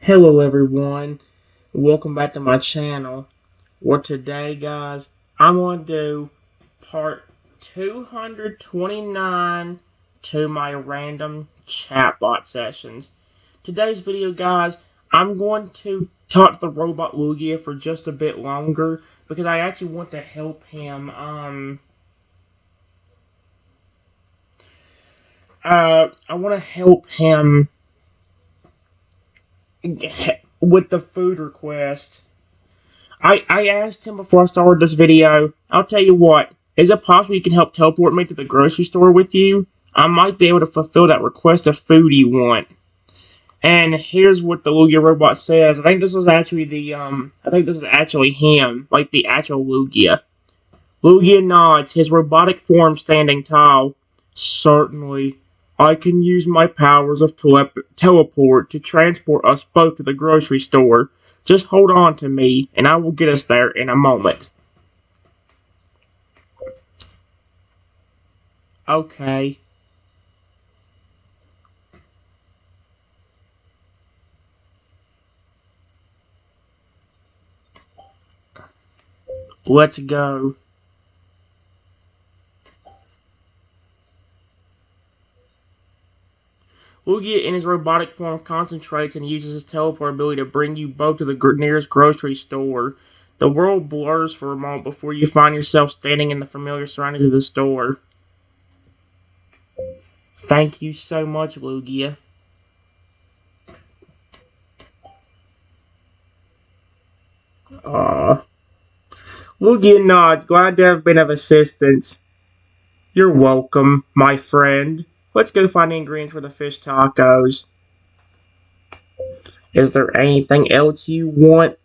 Hello everyone, welcome back to my channel. Well today guys, I'm going to do part 229 to my random chatbot sessions. Today's video guys, I'm going to talk to the robot Luiga for just a bit longer because I actually want to help him I want to help him with the food request. I asked him before I started this video, I'll tell you what, is it possible you can help teleport me to the grocery store with you? I might be able to fulfill that request of food you want. And here's what the Lugia robot says. I think this is actually him, like the actual Lugia. Lugia nods, his robotic form standing tall. Certainly, I can use my powers of teleport to transport us both to the grocery store. Just hold on to me, and I will get us there in a moment. Okay. Let's go. Lugia in his robotic form concentrates and uses his teleport ability to bring you both to the nearest grocery store. The world blurs for a moment before you find yourself standing in the familiar surroundings of the store. Thank you so much, Lugia. Lugia nods, glad to have been of assistance. You're welcome, my friend. Let's go find the ingredients for the fish tacos. Is there anything else you want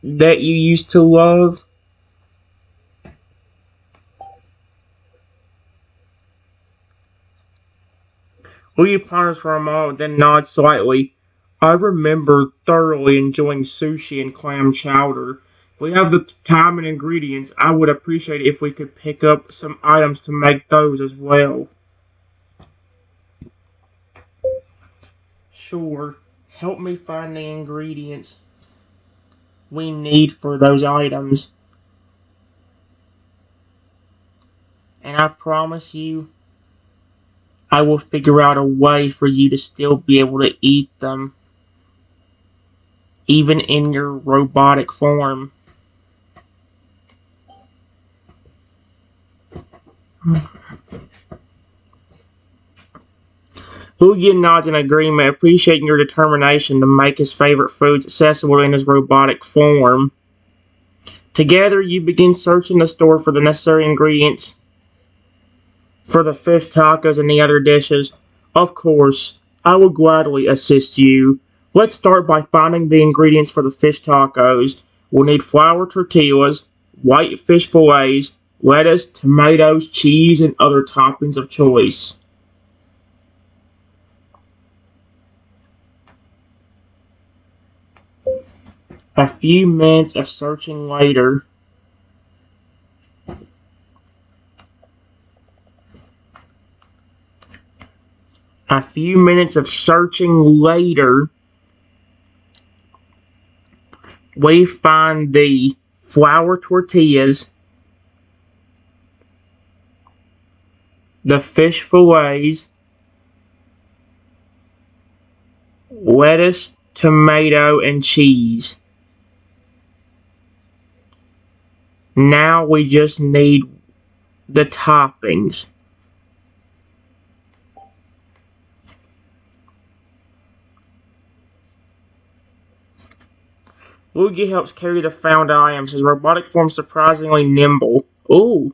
that you used to love? Lugia ponders for a moment, then nods slightly. I remember thoroughly enjoying sushi and clam chowder. If we have the time and ingredients, I would appreciate it if we could pick up some items to make those as well. Sure, help me find the ingredients we need for those items. And I promise you, I will figure out a way for you to still be able to eat them, even in your robotic form. Lugia nods in agreement, appreciating your determination to make his favorite foods accessible in his robotic form. Together, you begin searching the store for the necessary ingredients for the fish tacos and the other dishes. Of course, I will gladly assist you. Let's start by finding the ingredients for the fish tacos. We'll need flour tortillas, white fish fillets, lettuce, tomatoes, cheese, and other toppings of choice. A few minutes of searching later, we find the flour tortillas, the fish fillets, lettuce, tomato, and cheese. Now we just need the toppings. Luigi helps carry the found items, his robotic form surprisingly nimble. Ooh,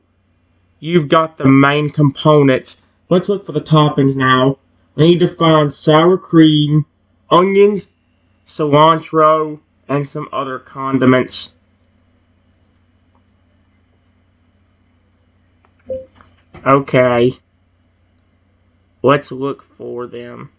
you've got the main components. Let's look for the toppings now. We need to find sour cream, onions, cilantro, and some other condiments. Okay, let's look for them.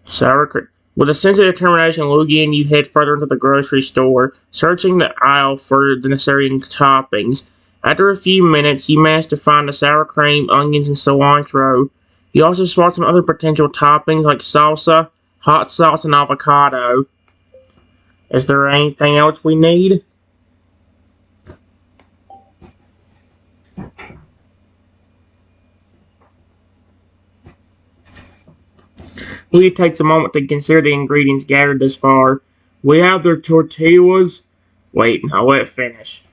Sour cream. With a sense of determination, Luigi and you head further into the grocery store, searching the aisle for the necessary toppings. After a few minutes, you manage to find the sour cream, onions, and cilantro. You also spot some other potential toppings like salsa, hot sauce, and avocado. Is there anything else we need? Luiga takes a moment to consider the ingredients gathered thus far. We have the tortillas. Wait, I'll let it finish.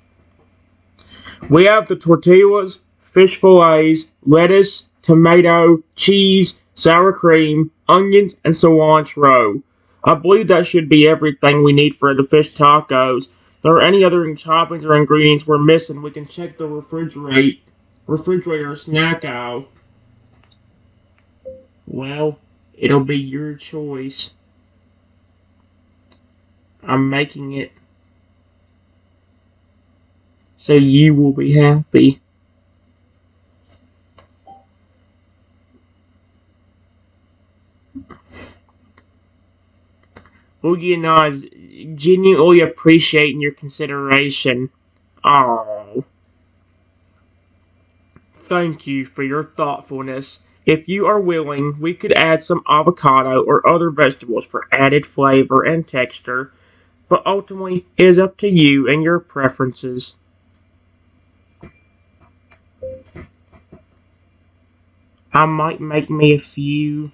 We have the tortillas, fish fillets, lettuce, tomato, cheese, sour cream, onions, and cilantro. I believe that should be everything we need for the fish tacos. If there are any other toppings or ingredients we're missing, we can check the refrigerator or snack aisle. Well, it'll be your choice. I'm making it so you will be happy. Luiga nods, genuinely appreciating your consideration. Oh, thank you for your thoughtfulness. If you are willing, we could add some avocado or other vegetables for added flavor and texture, but ultimately it is up to you and your preferences. I might make me a few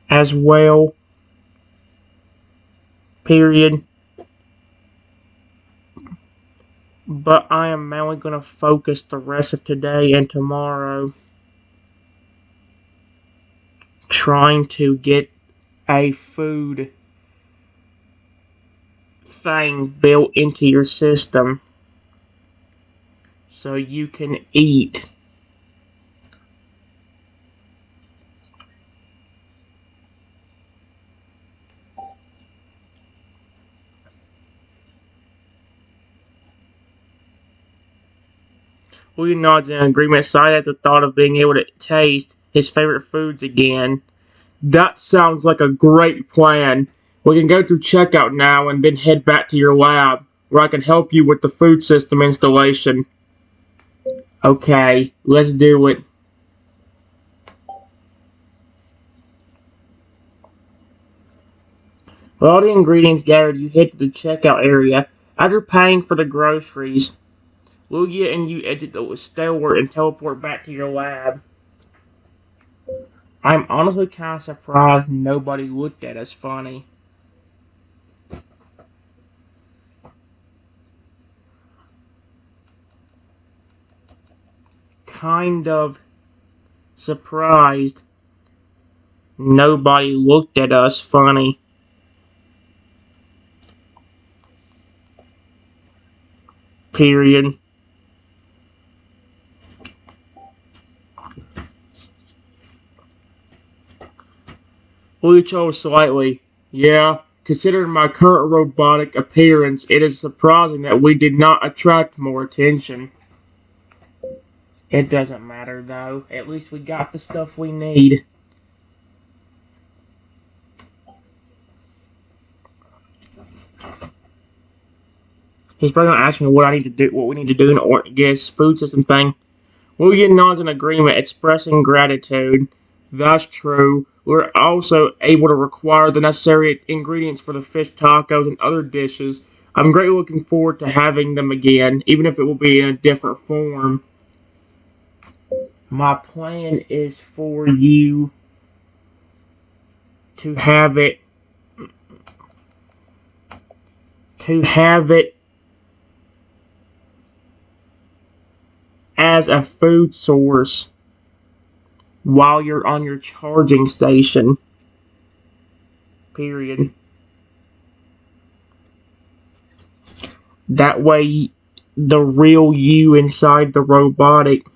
as well. Period. But I am mainly going to focus the rest of today and tomorrow trying to get a food thing built into your system so you can eat. Luiga nods in agreement, excited at the thought of being able to taste his favorite foods again. That sounds like a great plan. We can go through checkout now and then head back to your lab, where I can help you with the food system installation. Okay, let's do it. With all the ingredients gathered, you head to the checkout area. After paying for the groceries, Luiga and you exit the store and teleport back to your lab. I'm honestly kind of surprised nobody looked at us funny. Kind of surprised nobody looked at us funny. Period. Luiga chose slightly. Yeah, considering my current robotic appearance, it is surprising that we did not attract more attention. It doesn't matter though. At least we got the stuff we need. He's probably gonna ask me what I need to do, what we need to do in order to get his food system thing. Luiga nods in agreement, expressing gratitude. That's true. We're also able to require the necessary ingredients for the fish tacos and other dishes. I'm greatly looking forward to having them again, even if it will be in a different form. My plan is for you to have it as a food source while you're on your charging station. Period. That way, the real you inside the robotic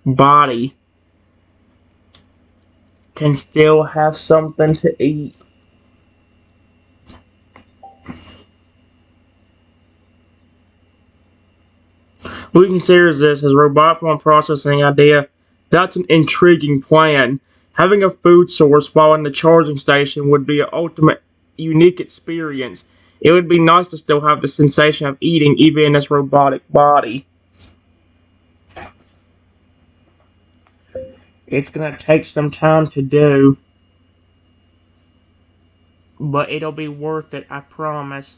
body can still have something to eat. We considers this as robot form processing idea. That's an intriguing plan. Having a food source while in the charging station would be an ultimate unique experience. It would be nice to still have the sensation of eating even in this robotic body. It's gonna take some time to do, but it'll be worth it, I promise.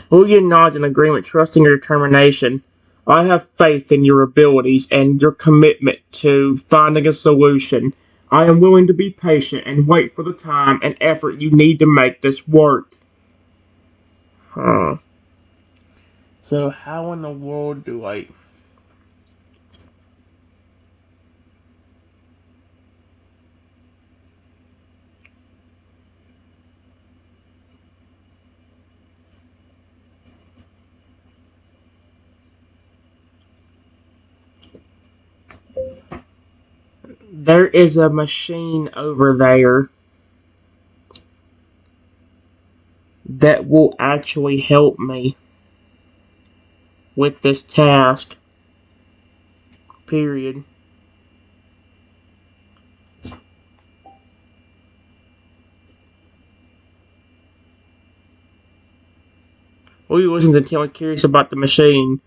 Luiga nods in agreement, trusting your determination. I have faith in your abilities and your commitment to finding a solution. I am willing to be patient and wait for the time and effort you need to make this work. Huh. So how in the world do I... There is a machine over there that will actually help me with this task. Period. Luiga listens intently, curious about the machine.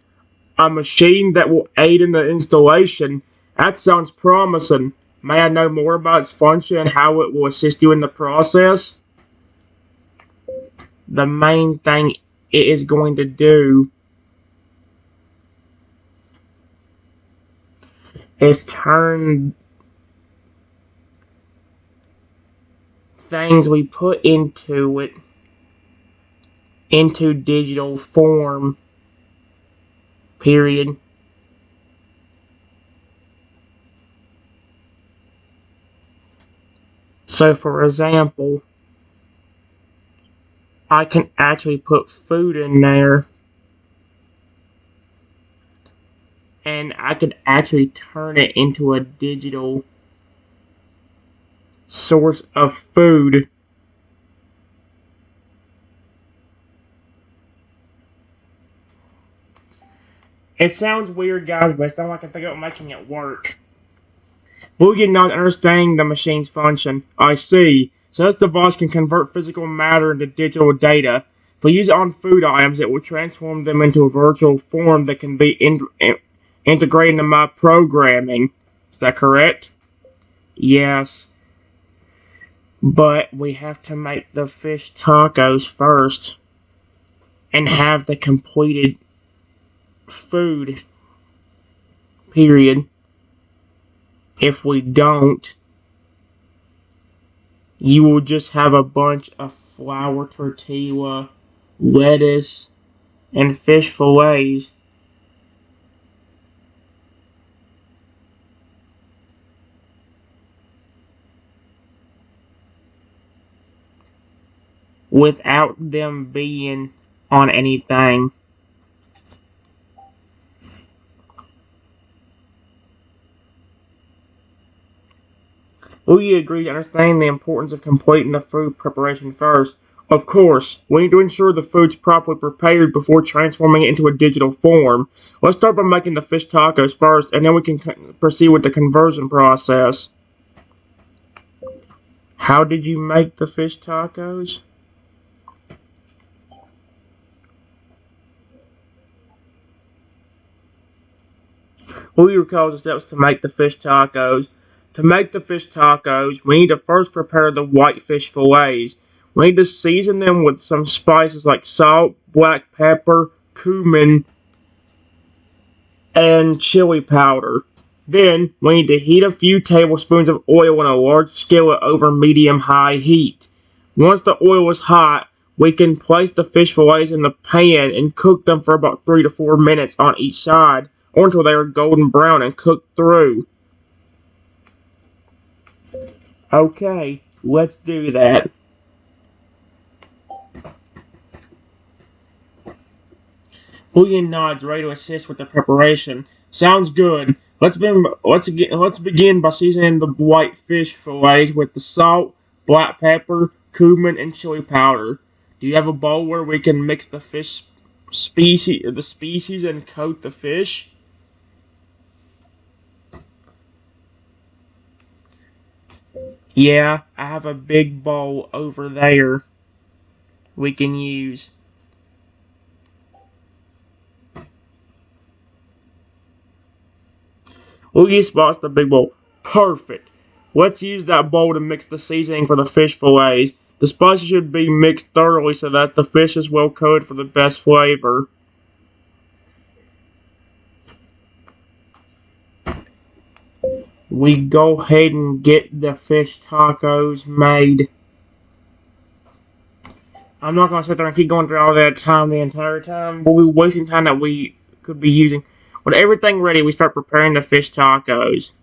A machine that will aid in the installation? That sounds promising. May I know more about its function and how it will assist you in the process? The main thing it is going to do is turn things we put into it into digital form. Period. So, for example, I can actually put food in there, and I could actually turn it into a digital source of food. It sounds weird, guys, but it's not like I think about making it work. Luiga not understanding the machine's function. I see. So this device can convert physical matter into digital data. If we use it on food items, it will transform them into a virtual form that can be integrated into my programming. Is that correct? Yes. But we have to make the fish tacos first and have the completed food. Period. If we don't, you will just have a bunch of flour tortilla, lettuce, and fish fillets. Without them being on anything. Luiga agrees, understanding the importance of completing the food preparation first. Of course, we need to ensure the food's properly prepared before transforming it into a digital form. Let's start by making the fish tacos first, and then we can proceed with the conversion process. How did you make the fish tacos? Luiga recalls the steps to make the fish tacos. To make the fish tacos, we need to first prepare the white fish fillets. We need to season them with some spices like salt, black pepper, cumin, and chili powder. Then, we need to heat a few tablespoons of oil in a large skillet over medium-high heat. Once the oil is hot, we can place the fish fillets in the pan and cook them for about 3 to 4 minutes on each side, or until they are golden brown and cooked through. Okay, let's do that. William nods, ready to assist with the preparation. Sounds good. Let's begin by seasoning the white fish fillets with the salt, black pepper, cumin, and chili powder. Do you have a bowl where we can mix the species and coat the fish? Yeah, I have a big bowl over there we can use. Luiga spots the big bowl. Perfect. Let's use that bowl to mix the seasoning for the fish fillets. The spices should be mixed thoroughly so that the fish is well coated for the best flavor. We go ahead and get the fish tacos made. I'm not going to sit there and keep going through all that time the entire time. We'll be wasting time that we could be using. With everything ready, we start preparing the fish tacos.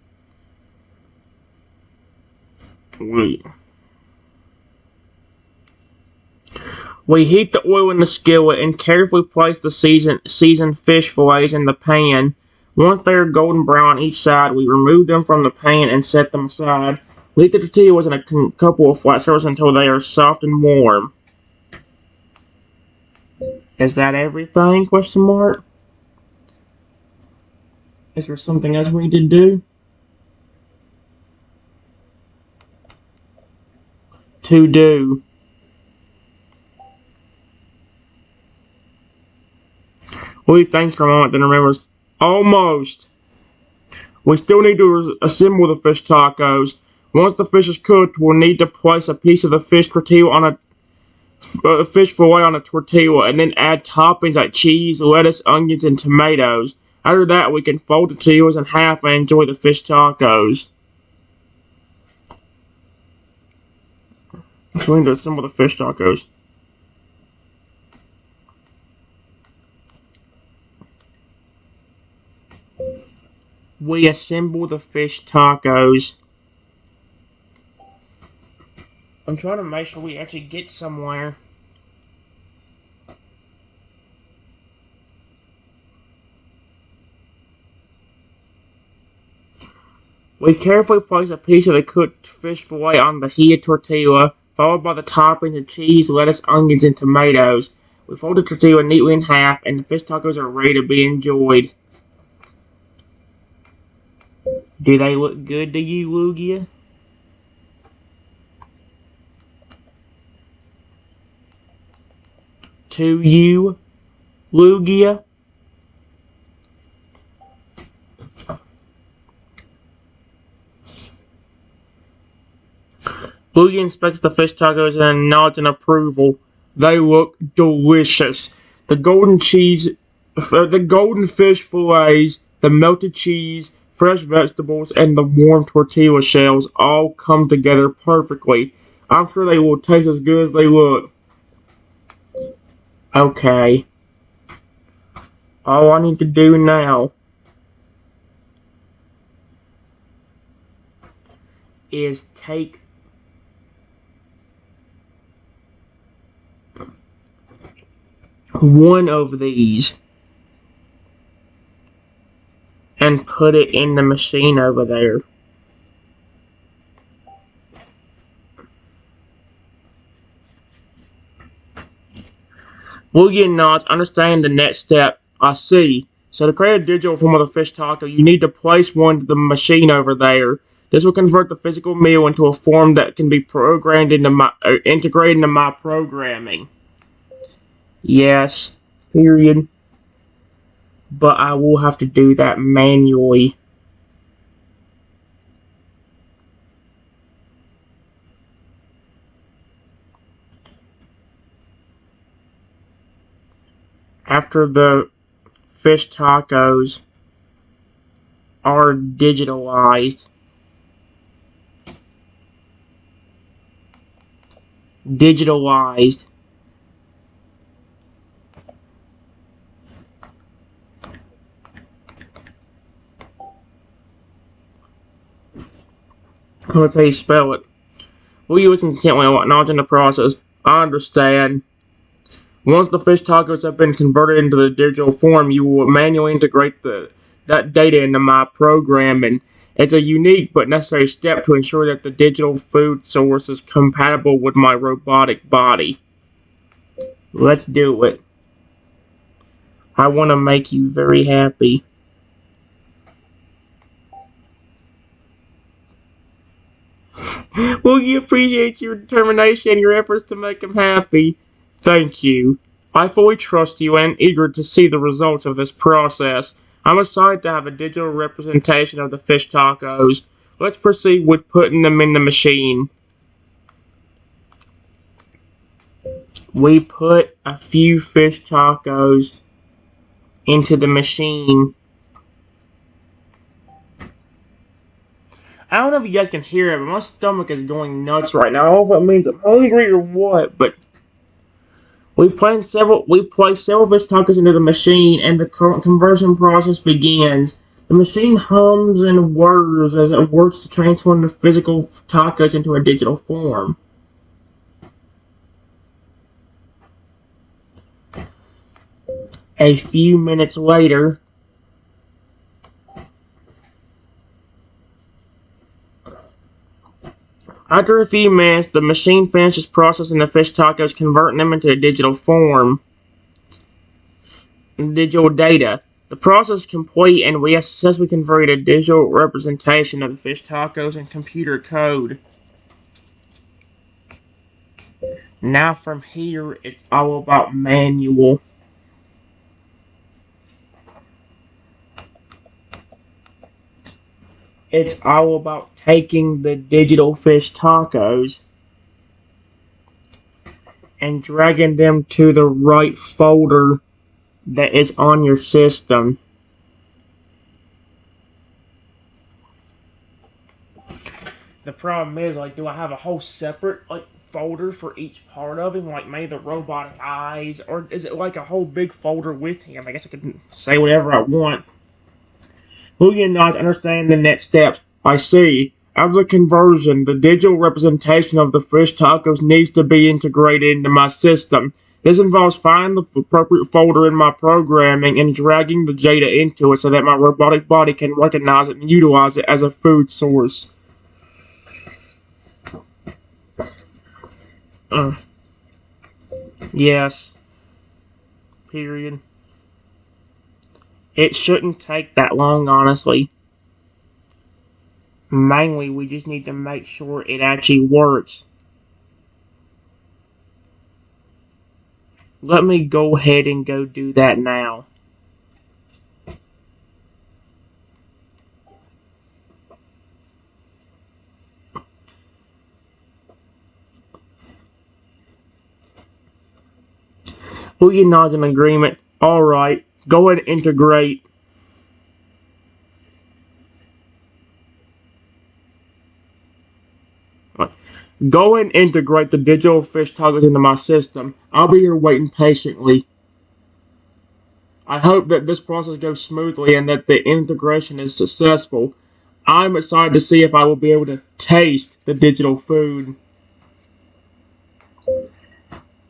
We heat the oil in the skillet and carefully place the seasoned fish fillets in the pan. Once they are golden brown on each side, we remove them from the pan and set them aside. We heat the tortillas in a couple of flat surfaces until they are soft and warm. Is that everything? Question mark. Is there something else we need to do? To do. Lee thinks for a moment, then remembers. Almost. We still need to assemble the fish tacos. Once the fish is cooked, we'll need to place a piece of the fish tortilla on a fish fillet on a tortilla, and then add toppings like cheese, lettuce, onions, and tomatoes. After that, we can fold the tortillas in half and enjoy the fish tacos. So we need to assemble the fish tacos. We assemble the fish tacos. I'm trying to make sure we actually get somewhere. We carefully place a piece of the cooked fish fillet on the heated tortilla, followed by the toppings of cheese, lettuce, onions, and tomatoes. We fold the tortilla neatly in half, and the fish tacos are ready to be enjoyed. Do they look good to you, Luiga? To you, Luiga? Luiga inspects the fish tacos and nods in approval. They look delicious. The golden fish fillets, the melted cheese, fresh vegetables, and the warm tortilla shells all come together perfectly. I'm sure they will taste as good as they look. Okay. All I need to do now is take one of these and put it in the machine over there. William nods, understanding the next step. I see. So to create a digital form of the fish taco, you need to place one to the machine over there. This will convert the physical meal into a form that can be programmed into integrated into my programming. Yes, period. But I will have to do that manually. After the fish tacos are digitalized, digitalized. Let's say you spell it. Will you listen intently and acknowledge in the process? I understand. Once the fish tacos have been converted into the digital form, you will manually integrate that data into my programming. It's a unique but necessary step to ensure that the digital food source is compatible with my robotic body. Let's do it. I want to make you very happy. We appreciate your determination and your efforts to make him happy. Thank you. I fully trust you and am eager to see the results of this process. I'm excited to have a digital representation of the fish tacos. Let's proceed with putting them in the machine. We put a few fish tacos into the machine. I don't know if you guys can hear it, but my stomach is going nuts right now. I don't know if it means I'm hungry or what, but we place several fish tacos into the machine, and the conversion process begins. The machine hums and whirs as it works to transform the physical tacos into a digital form. A few minutes later, after a few minutes, the machine finishes processing the fish tacos, converting them into a digital form. Digital data. The process is complete, and we have successfully converted a digital representation of the fish tacos in computer code. Now from here, it's all about manual. It's all about taking the digital fish tacos and dragging them to the right folder that is on your system. The problem is, like, do I have a whole separate, like, folder for each part of him, like maybe the robotic eyes, or is it like a whole big folder with him? I guess I can say whatever I want. Who you not understand the next steps? I see. After the conversion, the digital representation of the fish tacos needs to be integrated into my system. This involves finding the appropriate folder in my programming and dragging the data into it so that my robotic body can recognize it and utilize it as a food source. Yes. Period. It shouldn't take that long, honestly. Mainly, we just need to make sure it actually works. Let me go ahead and go do that now. Luiga nods in agreement. Alright, go and integrate. Go and integrate the digital fish tacos into my system. I'll be here waiting patiently. I hope that this process goes smoothly and that the integration is successful. I'm excited to see if I will be able to taste the digital food.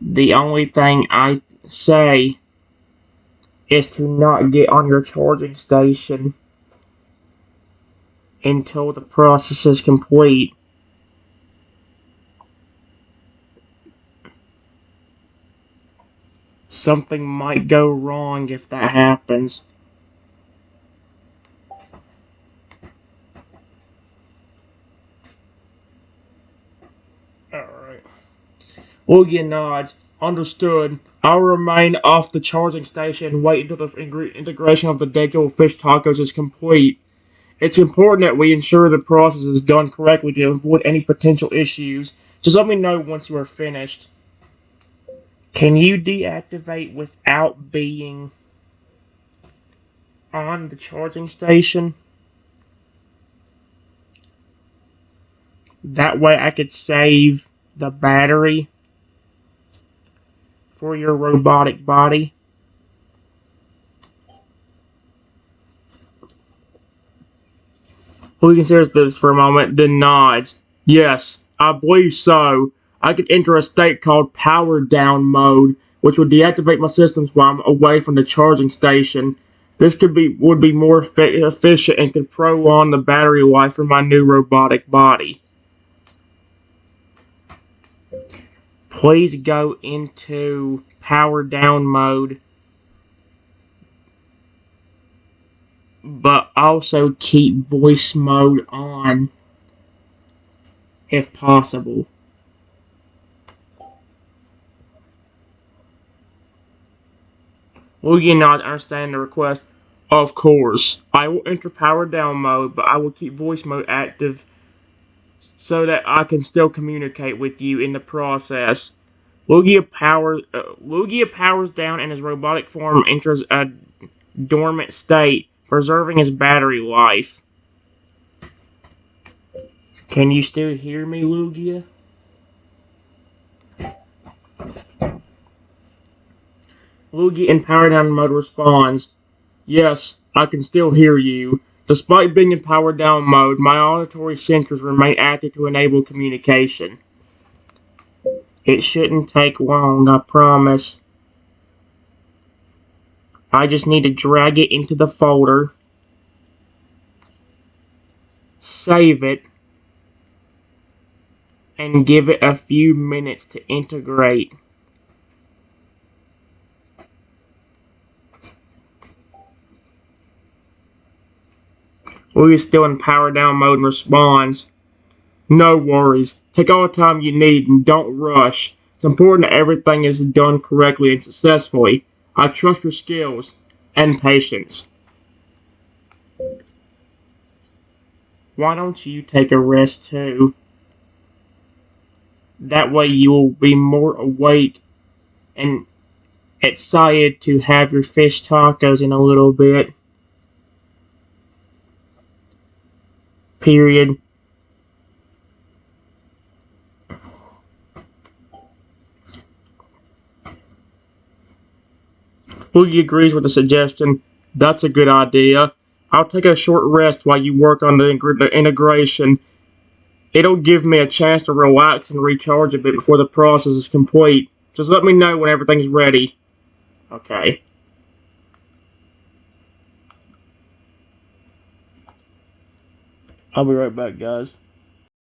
The only thing I say is to not get on your charging station until the process is complete. Something might go wrong if that happens. Alright. Luiga nods. Understood. I'll remain off the charging station and wait until the integration of the digital fish tacos is complete. It's important that we ensure the process is done correctly to avoid any potential issues. Just let me know once you are finished. Can you deactivate without being on the charging station? That way I could save the battery for your robotic body. Who considers this for a moment, then nods. Yes, I believe so. I could enter a state called power down mode, which would deactivate my systems while I'm away from the charging station. This would be more efficient and could prolong the battery life for my new robotic body. Please go into power down mode, but also keep voice mode on. if possible. Will you not understand the request? Of course. I will enter power down mode, but I will keep voice mode active so that I can still communicate with you in the process. Lugia powers down and his robotic form enters a dormant state, preserving his battery life. Can you still hear me, Lugia? Lugia in power down mode responds, "Yes, I can still hear you. Despite being in power down mode, my auditory sensors remain active to enable communication." It shouldn't take long, I promise. I just need to drag it into the folder, save it, and give it a few minutes to integrate. Lugia's still in power down mode and responds, "No worries. Take all the time you need and don't rush. It's important that everything is done correctly and successfully. I trust your skills and patience." Why don't you take a rest too? That way you will be more awake and excited to have your fish tacos in a little bit. Period. Luigi agrees with the suggestion. That's a good idea. I'll take a short rest while you work on the integration. It'll give me a chance to relax and recharge a bit before the process is complete. Just let me know when everything's ready. Okay. I'll be right back, guys.